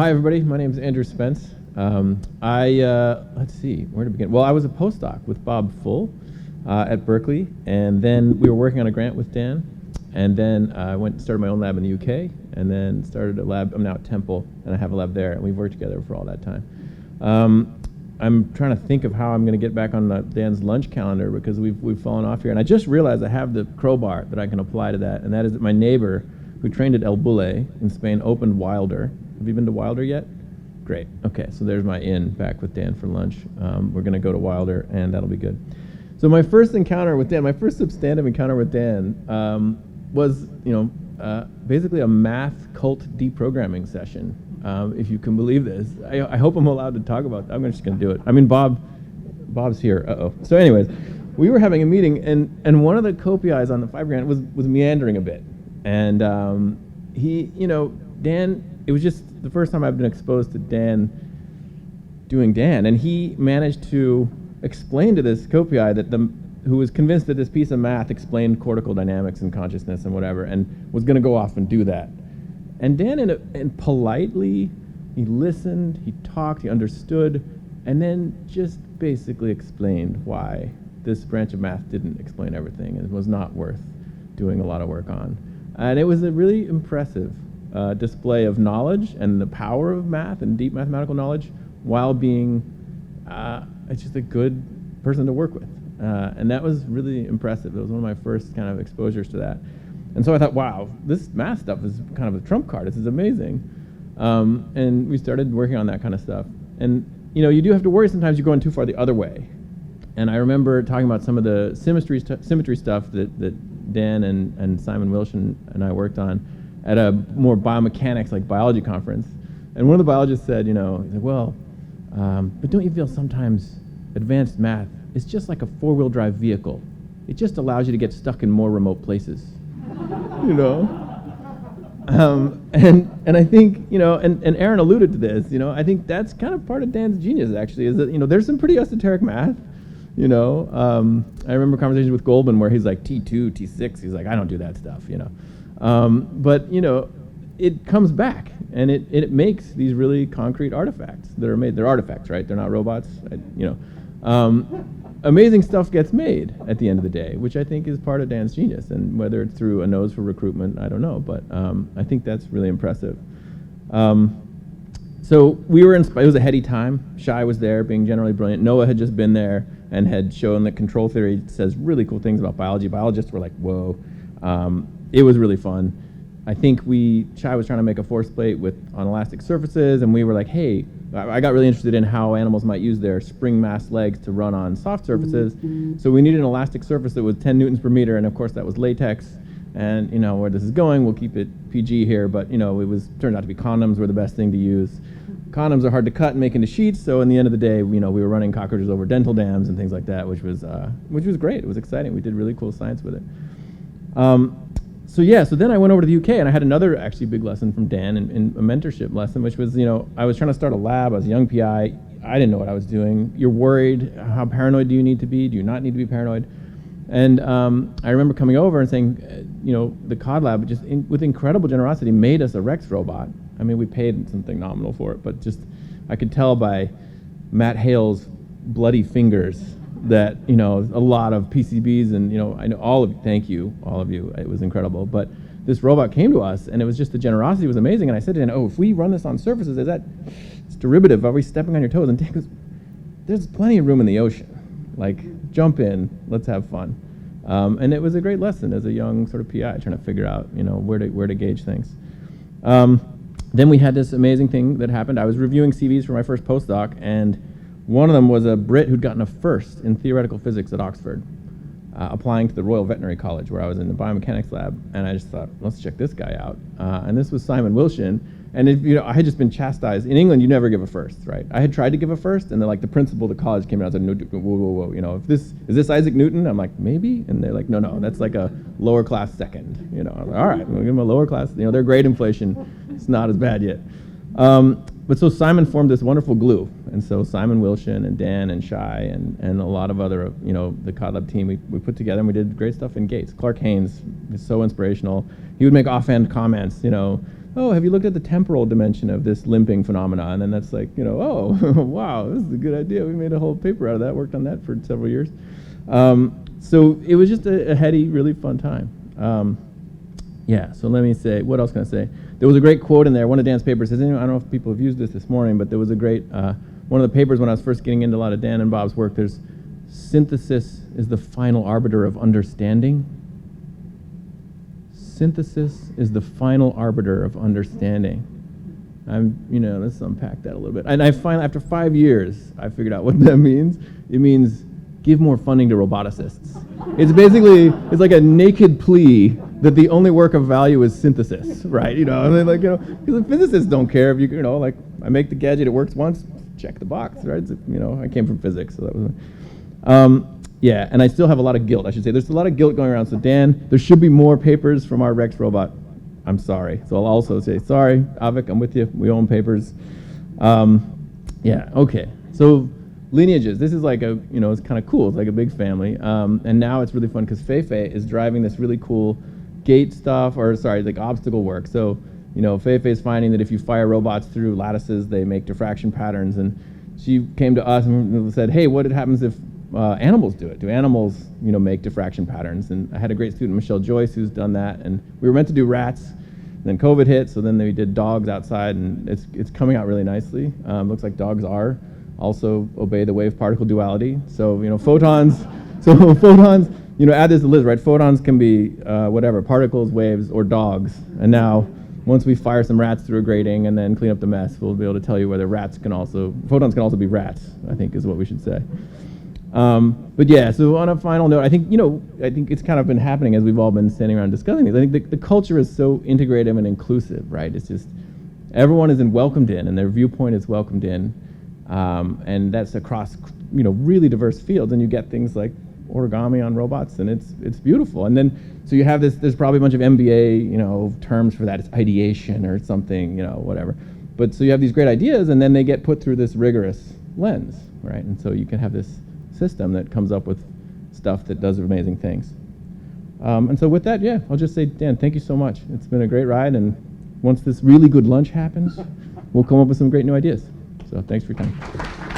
Hi, everybody. My name is Andrew Spence. Let's see, where to begin? Well, I was a postdoc with Bob Full at Berkeley, and then we were working on a grant with Dan, and then I went and started my own lab in the UK, and then started a lab. I'm now at Temple, and I have a lab there, and we've worked together for all that time. I'm trying to think of how I'm going to get back on Dan's lunch calendar, because we've fallen off here, and I just realized I have the crowbar that I can apply to that, and that is that my neighbor, who trained at El Bulle in Spain, opened Wilder. Have you been to Wilder yet? Great. Okay, so there's my in back with Dan for lunch. We're going to go to Wilder, and that'll be good. So my first encounter with Dan, my first substantive encounter with Dan was, basically a math cult deprogramming session, if you can believe this. I hope I'm allowed to talk about that. I'm just going to do it. I mean, Bob's here. Uh-oh. So anyways, we were having a meeting, and one of the co-PIs on the 5 grant was meandering a bit. And Dan, it was just the first time I've been exposed to Dan doing Dan, and he managed to explain to this co-PI who was convinced that this piece of math explained cortical dynamics and consciousness and whatever, and was going to go off and do that. And Dan, and politely, he listened, he talked, he understood, and then just basically explained why this branch of math didn't explain everything and was not worth doing a lot of work on. And it was a really impressive display of knowledge and the power of math and deep mathematical knowledge, while being just a good person to work with. And that was really impressive. It was one of my first kind of exposures to that. And so I thought, wow, this math stuff is kind of a trump card. This is amazing. And we started working on that kind of stuff. And you do have to worry sometimes you're going too far the other way. And I remember talking about some of the symmetry stuff that Dan and Simon Wilson and I worked on at a more biomechanics, like biology conference. And one of the biologists said, he's like, well, but don't you feel sometimes advanced math is just like a 4-wheel drive vehicle? It just allows you to get stuck in more remote places, And I think, and Aaron alluded to this, I think that's kind of part of Dan's genius, actually, is that, there's some pretty esoteric math. I remember conversations with Goldman where he's like T2, T6, he's like, I don't do that stuff, But, it comes back, and it makes these really concrete artifacts that are made. They're artifacts, right? They're not robots, amazing stuff gets made at the end of the day, which I think is part of Dan's genius. And whether it's through a nose for recruitment, I don't know, but I think that's really impressive. So we were it was a heady time. Shai was there, being generally brilliant. Noah had just been there and had shown that control theory says really cool things about biology. Biologists were like, whoa. It was really fun. I think Shai was trying to make a force plate on elastic surfaces, and we were like, hey, I got really interested in how animals might use their spring mass legs to run on soft surfaces. So we needed an elastic surface that was 10 newtons per meter, and of course that was latex. And where this is going, we'll keep it PG here, but turned out to be condoms were the best thing to use. Condoms are hard to cut and make into sheets, so in the end of the day, we were running cockroaches over dental dams and things like that, which was great. It was exciting. We did really cool science with it. So then I went over to the UK, and I had another actually big lesson from Dan, in a mentorship lesson, which was, I was trying to start a lab. I was a young PI. I didn't know what I was doing. You're worried. How paranoid do you need to be? Do you not need to be paranoid? And I remember coming over and saying, the Kod lab just with incredible generosity made us a Rex robot. I mean, we paid something nominal for it, but just I could tell by Matt Hale's bloody fingers that a lot of PCBs and I know thank you, all of you. It was incredible. But this robot came to us, and it was just the generosity was amazing. And I said to Dan, if we run this on surfaces, it's derivative? Are we stepping on your toes? And Dan goes, there's plenty of room in the ocean. Like, jump in, let's have fun. And it was a great lesson as a young sort of PI trying to figure out where to gauge things. Then we had this amazing thing that happened. I was reviewing CVs for my first postdoc, and one of them was a Brit who'd gotten a first in theoretical physics at Oxford, applying to the Royal Veterinary College, where I was in the biomechanics lab. And I just thought, let's check this guy out. And this was Simon Wilson. And I had just been chastised. In England, you never give a first, right? I had tried to give a first, and then the principal of the college came out and said, no, whoa, is this Isaac Newton? I'm like, maybe. And they're like, no, that's like a lower class second. I'm like, all right, we'll give him a lower class. Their grade inflation, it's not as bad yet. But so Simon formed this wonderful glue. And so Simon Wilson and Dan and Shai and a lot of other, the Kod Lab team, we put together, and we did great stuff in Gates. Clark Haynes is so inspirational. He would make offhand comments, oh, have you looked at the temporal dimension of this limping phenomena? And then that's like, oh, wow, this is a good idea. We made a whole paper out of that, worked on that for several years. So it was just a heady, really fun time. Yeah, so let me say, what else can I say? There was a great quote in there. One of Dan's papers says, I don't know if people have used this morning, but there was a great, one of the papers when I was first getting into a lot of Dan and Bob's work, there's synthesis is the final arbiter of understanding. Synthesis is the final arbiter of understanding. Let's unpack that a little bit. And I finally, after 5 years, I figured out what that means. It means give more funding to roboticists. It's basically, it's like a naked plea that the only work of value is synthesis, right? Because the physicists don't care if like I make the gadget, it works once, check the box, right? I came from physics, so that was. Yeah, and I still have a lot of guilt, I should say. There's a lot of guilt going around. So Dan, there should be more papers from our Rex robot. I'm sorry. So I'll also say, sorry, Avik, I'm with you. We own papers. Yeah, okay. So lineages. This is like it's kind of cool. It's like a big family. And now it's really fun because Feifei is driving this really cool gate stuff, like obstacle work. So, Feifei is finding that if you fire robots through lattices, they make diffraction patterns. And she came to us and said, hey, what happens if animals do it? Do animals, make diffraction patterns? And I had a great student, Michelle Joyce, who's done that. And we were meant to do rats. Then COVID hit, so then we did dogs outside, and it's coming out really nicely. Looks like dogs also obey the wave-particle duality. So, photons, add this to the list, right? Photons can be whatever, particles, waves, or dogs. And now, once we fire some rats through a grating and then clean up the mess, we'll be able to tell you whether photons can also be rats, I think is what we should say. But yeah, so on a final note, I think it's kind of been happening as we've all been standing around discussing these. I think the culture is so integrative and inclusive, right? It's just, everyone is welcomed in, and their viewpoint is welcomed in. And that's across, really diverse fields, and you get things like origami on robots, and it's beautiful. And then, so you have there's probably a bunch of MBA, terms for that. It's ideation or something, whatever. But so you have these great ideas, and then they get put through this rigorous lens, right? And so you can have this system that comes up with stuff that does amazing things. And so with that, yeah, I'll just say, Dan, thank you so much. It's been a great ride, and once this really good lunch happens, we'll come up with some great new ideas. So thanks for your time.